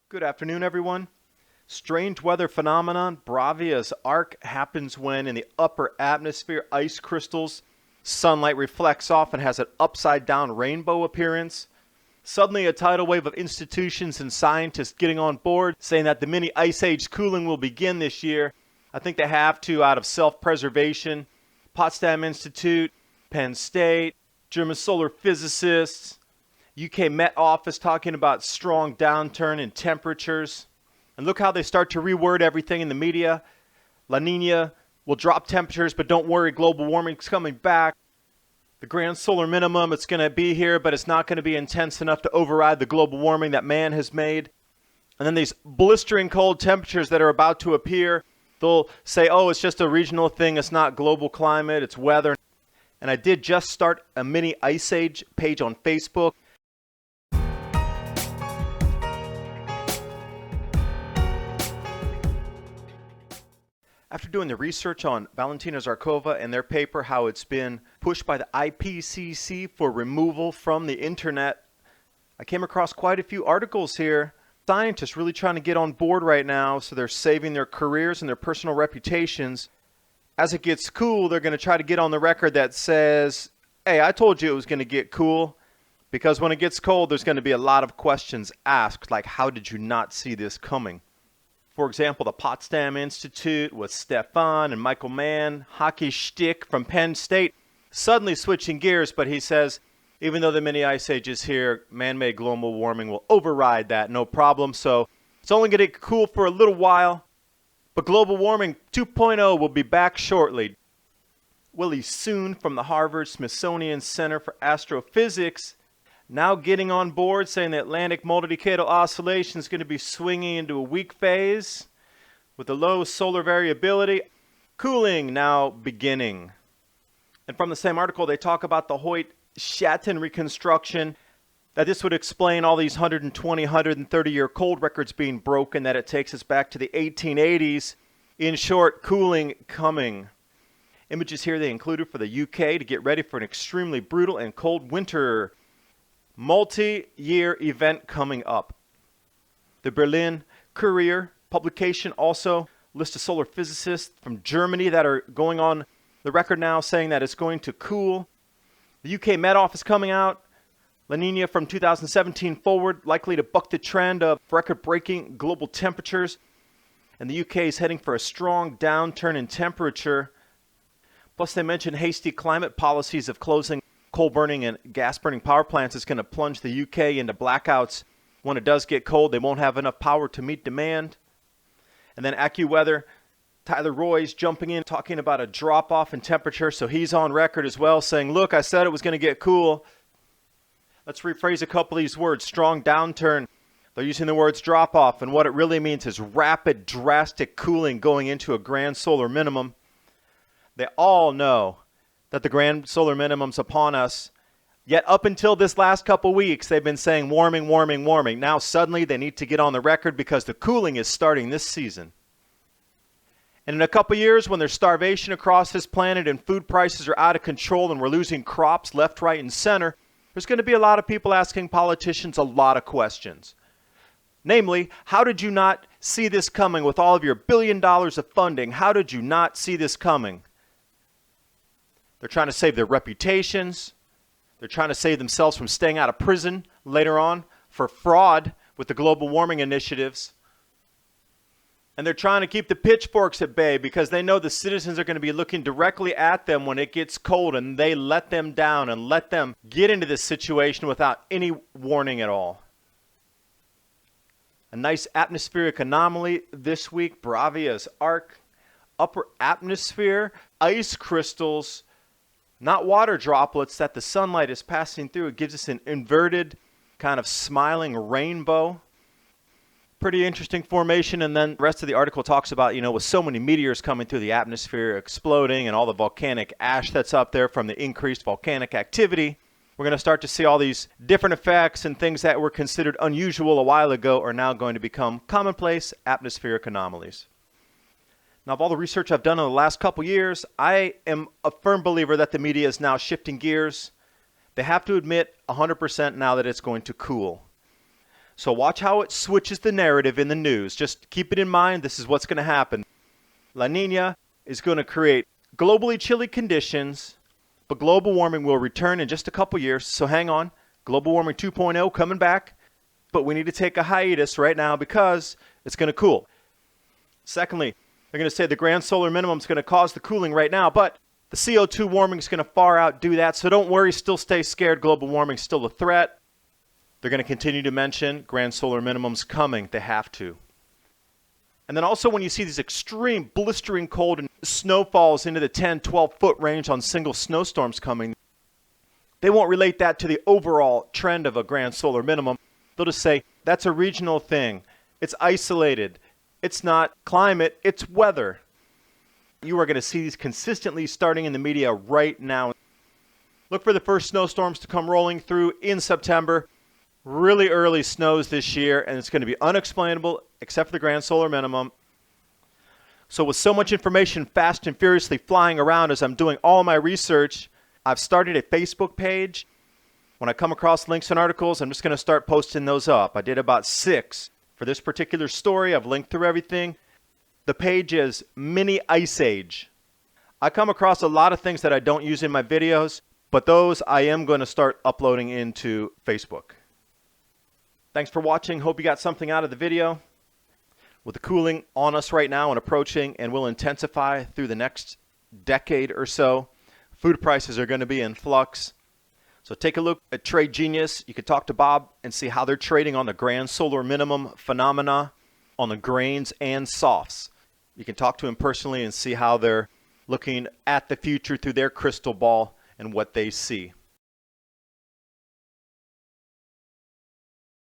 Good afternoon, everyone. Strange weather phenomenon, Bravias arc, happens when in the upper atmosphere, ice crystals, sunlight reflects off and has an upside-down rainbow appearance. Suddenly, a tidal wave of institutions and scientists getting on board, saying that the mini ice age cooling will begin this year. I think they have to out of self-preservation. Potsdam Institute, Penn State, German solar physicists, UK Met Office talking about strong downturn in temperatures. And look how they start to reword everything in the media. La Nina will drop temperatures, but don't worry, global warming is coming back. The grand solar minimum, it's going to be here, but it's not going to be intense enough to override the global warming that man has made. And then these blistering cold temperatures that are about to appear, they'll say, oh, it's just a regional thing. It's not global climate, it's weather. And I did just start a mini ice age page on Facebook. After doing the research on Valentina Zarkova and their paper, how it's been pushed by the IPCC for removal from the internet, I came across quite a few articles here. Scientists really trying to get on board right now, so they're saving their careers and their personal reputations. As it gets cool, they're going to try to get on the record that says, hey, I told you it was going to get cool, because when it gets cold, there's going to be a lot of questions asked, like, how did you not see this coming? For example, the Potsdam Institute with Stefan and Michael Mann, hockey shtick from Penn State, suddenly switching gears, but he says, even though the mini ice age is here, man-made global warming will override that, no problem. So it's only going to get cool for a little while, but global warming 2.0 will be back shortly. Willie Soon from the Harvard Smithsonian Center for Astrophysics now getting on board, saying the Atlantic multidecadal oscillation is going to be swinging into a weak phase with the low solar variability. Cooling now beginning. And from the same article, they talk about the Hoyt-Shatton reconstruction, that this would explain all these 120, 130-year cold records being broken, that it takes us back to the 1880s. In short, cooling coming. Images here they included for the UK to get ready for an extremely brutal and cold winter. Multi-year event coming up. The Berlin Courier publication also lists a solar physicists from Germany that are going on the record now saying that it's going to cool. The UK Met Office coming out. La Nina from 2017 forward, likely to buck the trend of record-breaking global temperatures. And the UK is heading for a strong downturn in temperature. Plus they mentioned hasty climate policies of closing coal-burning and gas-burning power plants is going to plunge the UK into blackouts. When it does get cold, they won't have enough power to meet demand. And then AccuWeather, Tyler Roy's jumping in, talking about a drop-off in temperature, so he's on record as well, saying, look, I said it was going to get cool. Let's rephrase a couple of these words. Strong downturn. They're using the words drop-off, and what it really means is rapid, drastic cooling going into a grand solar minimum. They all know that the grand solar minimum's upon us. Yet up until this last couple weeks, they've been saying warming, warming, warming. Now suddenly they need to get on the record because the cooling is starting this season. And in a couple years, when there's starvation across this planet and food prices are out of control and we're losing crops left, right, and center, there's going to be a lot of people asking politicians a lot of questions. Namely, how did you not see this coming with all of your $1 billion of funding? How did you not see this coming? They're trying to save their reputations. They're trying to save themselves from staying out of prison later on for fraud with the global warming initiatives. And they're trying to keep the pitchforks at bay because they know the citizens are going to be looking directly at them when it gets cold, and they let them down and let them get into this situation without any warning at all. A nice atmospheric anomaly this week, Bravias arc, upper atmosphere, ice crystals, not water droplets that the sunlight is passing through. It gives us an inverted kind of smiling rainbow. Pretty interesting formation. And then the rest of the article talks about, with so many meteors coming through the atmosphere, exploding, and all the volcanic ash that's up there from the increased volcanic activity, we're going to start to see all these different effects, and things that were considered unusual a while ago are now going to become commonplace atmospheric anomalies. Now, of all the research I've done in the last couple years, I am a firm believer that the media is now shifting gears. They have to admit 100% now that it's going to cool. So watch how it switches the narrative in the news. Just keep it in mind, this is what's going to happen. La Nina is going to create globally chilly conditions, but global warming will return in just a couple years. So hang on, global warming 2.0 coming back, but we need to take a hiatus right now because it's going to cool. Secondly, they're going to say the grand solar minimum is going to cause the cooling right now, but the CO2 warming is going to far outdo that. So don't worry, still stay scared. Global warming is still a threat. They're going to continue to mention grand solar minimums coming. They have to. And then also when you see these extreme blistering cold and snowfalls into the 10, 12-foot range on single snowstorms coming, they won't relate that to the overall trend of a grand solar minimum. They'll just say, that's a regional thing. It's isolated. It's not climate, it's weather. You are going to see these consistently starting in the media right now. Look for the first snowstorms to come rolling through in September. Really early snows this year, and it's going to be unexplainable except for the grand solar minimum. So with so much information fast and furiously flying around as I'm doing all my research, I've started a Facebook page. When I come across links and articles, I'm just going to start posting those up. I did about 6 for this particular story. I've linked through everything. The page is Mini Ice Age. I come across a lot of things that I don't use in my videos, but those I am going to start uploading into Facebook. Thanks for watching. Hope you got something out of the video. With the cooling on us right now and approaching and will intensify through the next decade or so, food prices are going to be in flux. So take a look at Trade Genius. You can talk to Bob and see how they're trading on the grand solar minimum phenomena on the grains and softs. You can talk to him personally and see how they're looking at the future through their crystal ball and what they see.